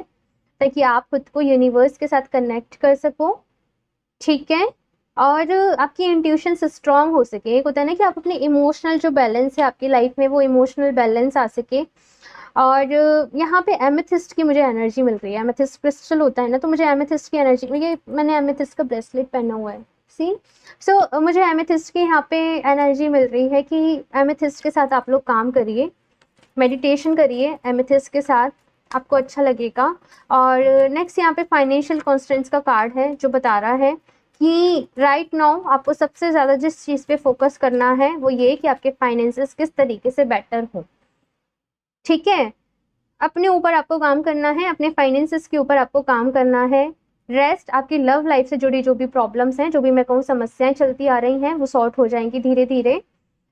ताकि आप खुद को यूनिवर्स के साथ कनेक्ट कर सको। ठीक है। और आपकी इंट्यूशन से स्ट्रांग हो सके। एक होता है ना कि आप अपने इमोशनल जो बैलेंस है आपकी लाइफ में, वो इमोशनल बैलेंस आ सके। और यहाँ पे एमेथिस्ट की मुझे एनर्जी मिल रही है। एमेथिस्ट क्रिस्टल होता है ना, तो मुझे एमेथिस्ट की एनर्जी, ये मैंने एमेथिस्ट का ब्रेसलेट पहना हुआ है, सी। सो मुझे एमेथिस्ट की यहाँ पे एनर्जी मिल रही है कि एमेथिस्ट के साथ आप लोग काम करिए, मेडिटेशन करिए एमेथिस्ट के साथ, आपको अच्छा लगेगा। और नेक्स्ट यहाँ पे फाइनेंशियल कॉन्स्टेंट्स का कार्ड है जो बता रहा है कि राइट नाउ आपको सबसे ज़्यादा जिस चीज़ पे फोकस करना है वो ये कि आपके फाइनेंसेस किस तरीके से बेटर हो। ठीक है, अपने ऊपर आपको काम करना है, अपने फाइनेंसेस के ऊपर आपको काम करना है। रेस्ट, आपकी लव लाइफ से जुड़ी जो भी प्रॉब्लम्स हैं, जो भी मैं कहूँ समस्याएं चलती आ रही हैं, वो सॉर्ट हो जाएंगी धीरे धीरे।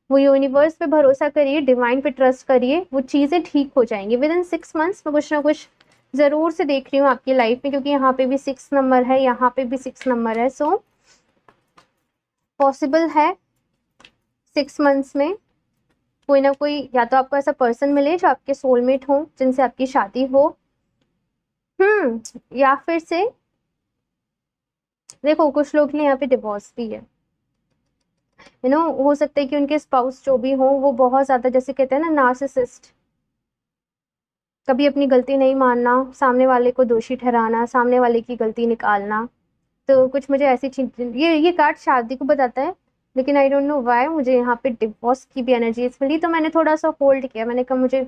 वो यूनिवर्स पे भरोसा करिए, डिवाइन पे ट्रस्ट करिए, वो चीज़ें ठीक हो जाएंगी। विद इन 6 मंथ्स में कुछ ना कुछ ज़रूर से देख रही हूँ आपकी लाइफ में, क्योंकि यहाँ पे भी 6 नंबर है, यहाँ पे भी 6 नंबर है। सो पॉसिबल है 6 मंथ्स में कोई ना कोई, या तो आपको ऐसा पर्सन मिले जो आपके सोलमेट हो, जिनसे आपकी शादी हो, या फिर से देखो कुछ लोग के लिए यहाँ पे डिवोर्स भी है। हो सकता है कि उनके स्पाउस जो भी हो वो बहुत ज़्यादा, जैसे कहते हैं ना नार्सिसिस्ट, कभी अपनी गलती नहीं मानना, सामने वाले को दोषी ठहराना, सामने वाले की गलती निकालना, तो कुछ मुझे ऐसी चीज, ये कार्ड शादी को बताता है, लेकिन आई डोंट नो व्हाई मुझे यहाँ पे डिवोर्स की भी एनर्जीज मिली, तो मैंने थोड़ा सा होल्ड किया, मैंने कहा मुझे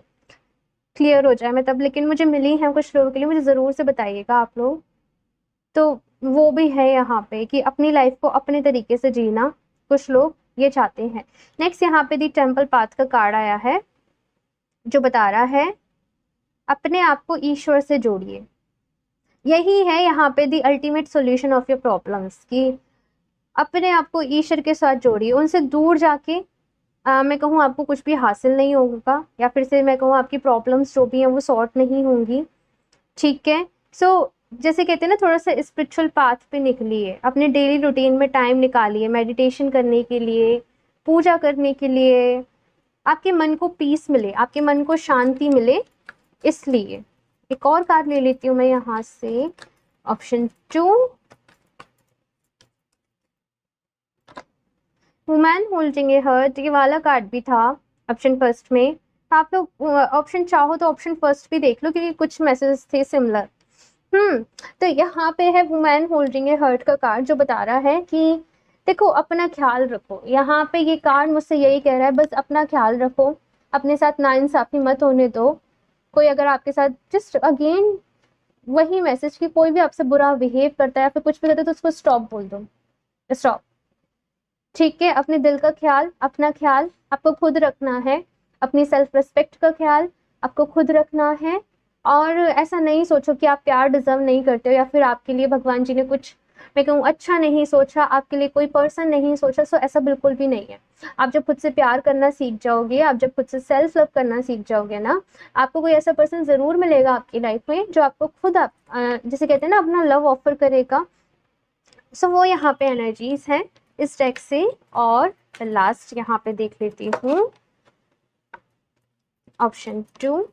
क्लियर हो जाए मैं तब, लेकिन मुझे मिली है कुछ लोगों के लिए, मुझे ज़रूर से बताइएगा आप लोग। तो वो भी है यहाँ पे कि अपनी लाइफ को अपने तरीके से जीना, कुछ लोग ये चाहते हैं। नेक्स्ट यहाँ पे दी टेम्पल पाथ का कार्ड आया है, जो बता रहा है अपने आप को ईश्वर से जोड़िए। यही है यहाँ पे the ultimate solution of your problems, कि अपने आप को ईश्वर के साथ जोड़िए। उनसे दूर जाके मैं कहूँ आपको कुछ भी हासिल नहीं होगा, या फिर से मैं कहूँ आपकी प्रॉब्लम्स जो भी हैं वो सॉर्ट नहीं होंगी। ठीक है, सो जैसे कहते हैं ना, थोड़ा सा स्पिरिचुअल पाथ पे निकलिए, अपने डेली रूटीन में टाइम निकालिए मेडिटेशन करने के लिए, पूजा करने के लिए, आपके मन को पीस मिले, आपके मन को शांति मिले। इसलिए एक और कार्ड ले लेती हूँ मैं यहाँ से, option 2, women holding a heart, ये वाला कार्ड भी था ऑप्शन फर्स्ट में। आप लोग ऑप्शन चाहो तो ऑप्शन फर्स्ट भी देख लो, क्योंकि कुछ मैसेज थे सिमिलर। तो यहाँ पे है वुमेन होल्डिंग ए हर्ट का कार्ड, जो बता रहा है कि देखो अपना ख्याल रखो। यहाँ पे ये कार्ड मुझसे यही कह रहा है, बस अपना ख्याल रखो, अपने साथ नाइंसाफी मत होने दो। कोई अगर आपके साथ, जस्ट अगेन वही मैसेज, कि कोई भी आपसे बुरा बिहेव करता है या फिर कुछ भी करता है तो उसको स्टॉप बोल दो, स्टॉप। ठीक है, अपने दिल का ख्याल, अपना ख्याल आपको खुद रखना है, अपनी सेल्फ रिस्पेक्ट का ख्याल आपको खुद रखना है। और ऐसा नहीं सोचो कि आप प्यार डिजर्व नहीं करते हो, या फिर आपके लिए भगवान जी ने कुछ, मैं कहूँ, अच्छा नहीं सोचा, आपके लिए कोई पर्सन नहीं सोचा। सो ऐसा बिल्कुल भी नहीं है। आप जब खुद से प्यार करना सीख जाओगे, आप जब खुद से सेल्फ लव करना सीख जाओगे ना, आपको कोई ऐसा पर्सन ज़रूर मिलेगा आपकी लाइफ में जो आपको खुद जैसे कहते हैं ना, अपना लव ऑफर करेगा। सो वो यहाँ पे एनर्जीज हैं इस डेक से। और लास्ट यहाँ पे देख लेती हूँ, option 2,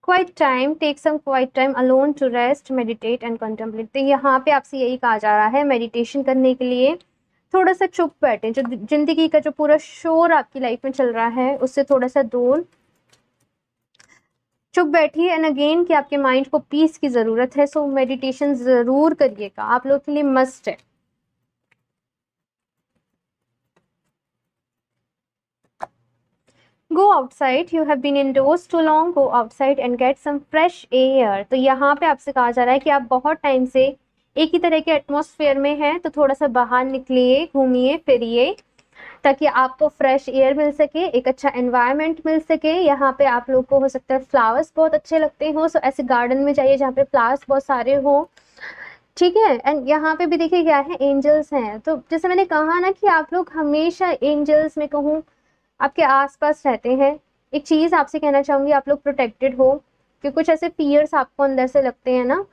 quiet time, take some quiet time alone to rest, meditate and contemplate. तो यहाँ पे आपसे यही कहा जा रहा है, मेडिटेशन करने के लिए थोड़ा सा चुप बैठे, जो जिंदगी का जो पूरा शोर आपकी लाइफ में चल रहा है उससे थोड़ा सा दूर चुप बैठिए। एंड अगेन कि आपके माइंड को पीस की ज़रूरत है, सो मेडिटेशन ज़रूर करिएगा, आप लोग के लिए मस्ट है। Go outside, you have been indoors too long, go outside and get some fresh air. तो यहाँ पे आपसे कहा जा रहा है कि आप बहुत टाइम से एक ही तरह के एटमॉस्फेयर में हैं, तो थोड़ा सा बाहर निकलिए, घूमिए फिरिए, ताकि आपको फ्रेश एयर मिल सके, एक अच्छा एनवायरनमेंट मिल सके। यहाँ पे आप लोग को हो सकता है फ्लावर्स बहुत अच्छे लगते हो, सो ऐसे गार्डन में जाइए जहाँ पे फ्लावर्स बहुत सारे हो। ठीक है, एंड यहाँ पे भी देखिए क्या है, एंजल्स हैं। तो जैसे मैंने कहा ना कि आप लोग हमेशा एंजल्स में कहूँ आपके आसपास रहते हैं। एक चीज़ आपसे कहना चाहूँगी, आप लोग प्रोटेक्टेड हो, कि कुछ ऐसे फियर्स आपको अंदर से लगते हैं ना,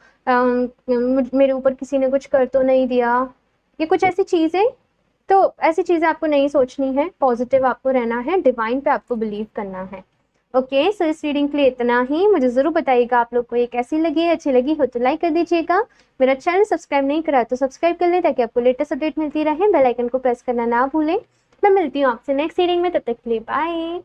मेरे ऊपर किसी ने कुछ कर तो नहीं दिया, ये कुछ ऐसी चीज़ें, तो ऐसी चीज़ें आपको नहीं सोचनी है, पॉजिटिव आपको रहना है, डिवाइन पे आपको बिलीव करना है। ओके, सो इस रीडिंग के लिए इतना ही। मुझे ज़रूर बताइएगा आप लोग को ये कैसी लगी है, अच्छी लगी हो तो लाइक कर दीजिएगा। मेरा चैनल सब्सक्राइब नहीं करा तो सब्सक्राइब कर लें, ताकि आपको लेटेस्ट अपडेट मिलती रहे। बेल आइकन को प्रेस करना ना भूलें। मैं मिलती हूँ आपसे नेक्स्ट रीडिंग में, तब तक के लिए बाय।